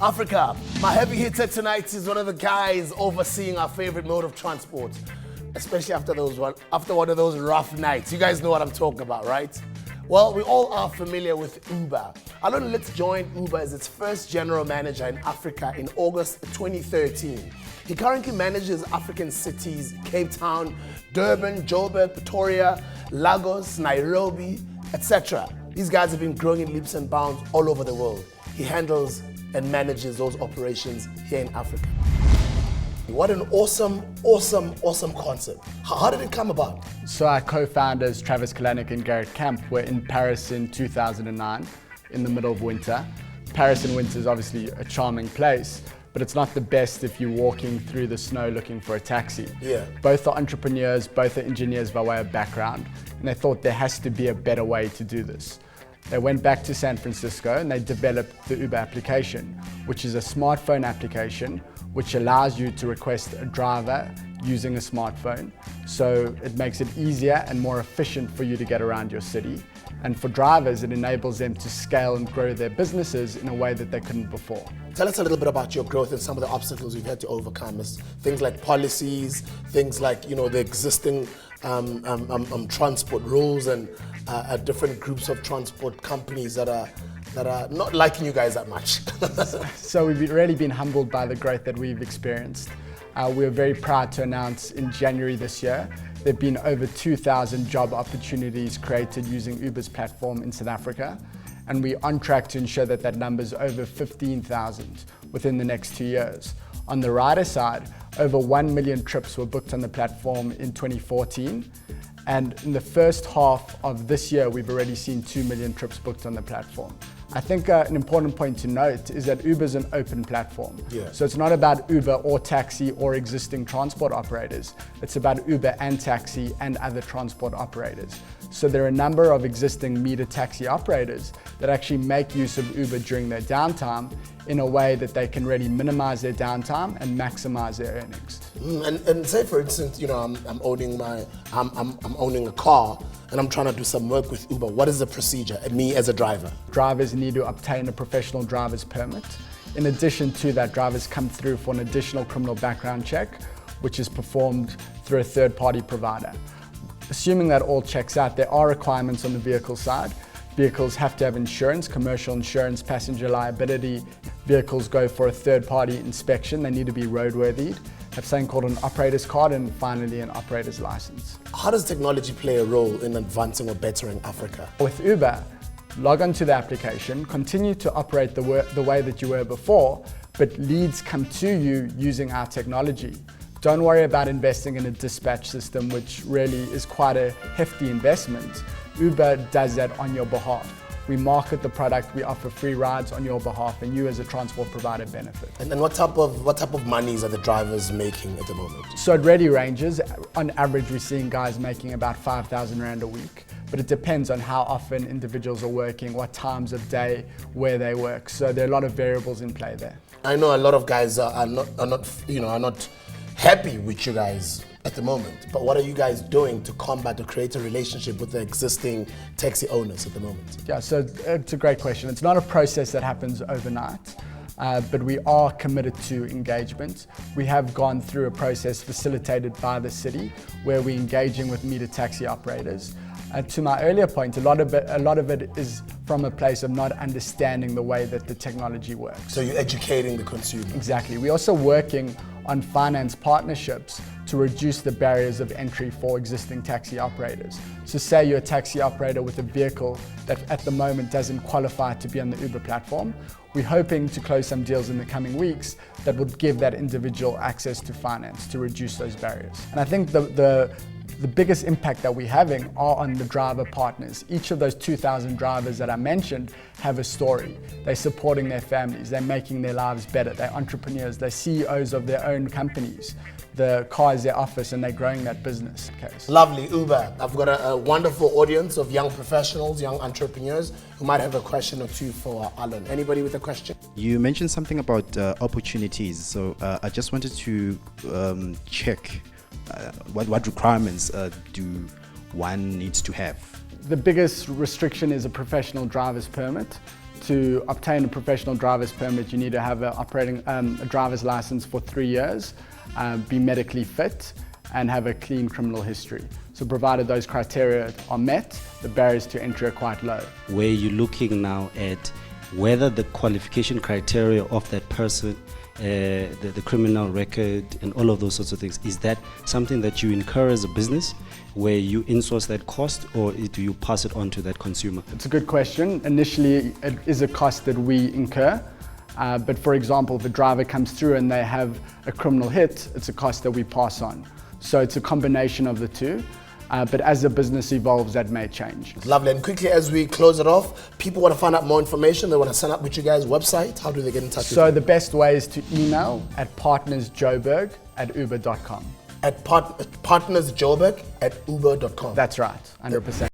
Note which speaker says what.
Speaker 1: Africa, my heavy hitter tonight is one of the guys overseeing our favorite mode of transport, especially after one of those rough nights. You guys know what I'm talking about, right? Well, we all are familiar with Uber. Alon Lits joined Uber as its first general manager in Africa in August 2013. He currently manages African cities, Cape Town, Durban, Joburg, Pretoria, Lagos, Nairobi, etc. These guys have been growing in leaps and bounds all over the world. He handles and manages those operations here in Africa. What an awesome concept. How did it come about?
Speaker 2: So our co-founders, Travis Kalanick and Garrett Camp, were in Paris in 2009, in the middle of winter. Paris in winter is obviously a charming place, but it's not the best if you're walking through the snow looking for a taxi.
Speaker 1: Yeah.
Speaker 2: Both are entrepreneurs, both are engineers by way of background, and they thought there has to be a better way to do this. They went back to San Francisco and they developed the Uber application, which is a smartphone application which allows you to request a driver using a smartphone. So it makes it easier and more efficient for you to get around your city. And for drivers, it enables them to scale and grow their businesses in a way that they couldn't before.
Speaker 1: Tell us a little bit about your growth and some of the obstacles you've had to overcome. Things like policies, things like the existing transport rules and different groups of transport companies that are not liking you guys that much.
Speaker 2: So we've really been humbled by the growth that we've experienced. We're very proud to announce in January this year, there have been over 2,000 job opportunities created using Uber's platform in South Africa. And we're on track to ensure that that number is over 15,000 within the next 2 years. On the rider side, over 1 million trips were booked on the platform in 2014. And in the first half of this year, we've already seen 2 million trips booked on the platform. I think an important point to note is that Uber is an open platform.
Speaker 1: Yeah.
Speaker 2: So it's not about Uber or taxi or existing transport operators. It's about Uber and taxi and other transport operators. So there are a number of existing meter taxi operators that actually make use of Uber during their downtime in a way that they can really minimize their downtime and maximize their earnings.
Speaker 1: And say for instance, I'm owning a car and I'm trying to do some work with Uber. What is the procedure, me as a driver?
Speaker 2: Drivers need to obtain a professional driver's permit. In addition to that, drivers come through for an additional criminal background check, which is performed through a third-party provider. Assuming that all checks out, there are requirements on the vehicle side. Vehicles have to have insurance, commercial insurance, passenger liability. Vehicles go for a third-party inspection. They need to be roadworthy, have something called an operator's card, and finally an operator's license.
Speaker 1: How does technology play a role in advancing or bettering Africa?
Speaker 2: With Uber, log onto the application, continue to operate the way that you were before, but leads come to you using our technology. Don't worry about investing in a dispatch system, which really is quite a hefty investment. Uber does that on your behalf. We market the product, we offer free rides on your behalf, and you as a transport provider benefit.
Speaker 1: And then what type of monies are the drivers making at the moment?
Speaker 2: So it really ranges. On average, we're seeing guys making about 5,000 Rand a week, but it depends on how often individuals are working, what times of day, where they work. So there are a lot of variables in play there.
Speaker 1: I know a lot of guys are not happy with you guys at the moment, but what are you guys doing to combat, to create a relationship with the existing taxi owners at the moment?
Speaker 2: Yeah, so it's a great question. It's not a process that happens overnight, but we are committed to engagement. We have gone through a process facilitated by the city where we're engaging with meter taxi operators. To my earlier point, a lot of it is from a place of not understanding the way that the technology works.
Speaker 1: So you're educating the consumer.
Speaker 2: Exactly. We're also working on finance partnerships to reduce the barriers of entry for existing taxi operators. So say you're a taxi operator with a vehicle that at the moment doesn't qualify to be on the Uber platform. We're hoping to close some deals in the coming weeks that would give that individual access to finance to reduce those barriers. And I think the biggest impact that we're having are on the driver partners. Each of those 2,000 drivers that I mentioned have a story. They're supporting their families, they're making their lives better, they're entrepreneurs, they're CEOs of their own companies. The car is their office and they're growing that business case.
Speaker 1: Lovely, Uber. I've got a wonderful audience of young professionals, young entrepreneurs who might have a question or two for Alon. Anybody with a question?
Speaker 3: You mentioned something about opportunities, so I just wanted to check what requirements do one needs to have?
Speaker 2: The biggest restriction is a professional driver's permit. to obtain a professional driver's permit, you need to have a driver's license for 3 years, be medically fit, and have a clean criminal history. So provided those criteria are met, the barriers to entry are quite low.
Speaker 4: Where you're looking now at whether the qualification criteria of that person, the criminal record and all of those sorts of things, is that something that you incur as a business where you insource that cost, or do you pass it on to that consumer?
Speaker 2: It's a good question. Initially, it is a cost that we incur. But for example, if a driver comes through and they have a criminal hit, it's a cost that we pass on. So it's a combination of the two. But as the business evolves, that may change.
Speaker 1: Lovely. And quickly, as we close it off, people want to find out more information. They want to sign up with you guys' website. How do they get in touch with you?
Speaker 2: So the best way is to email at partnersjoburg@uber.com.
Speaker 1: At partnersjoburg@uber.com.
Speaker 2: That's right, 100%.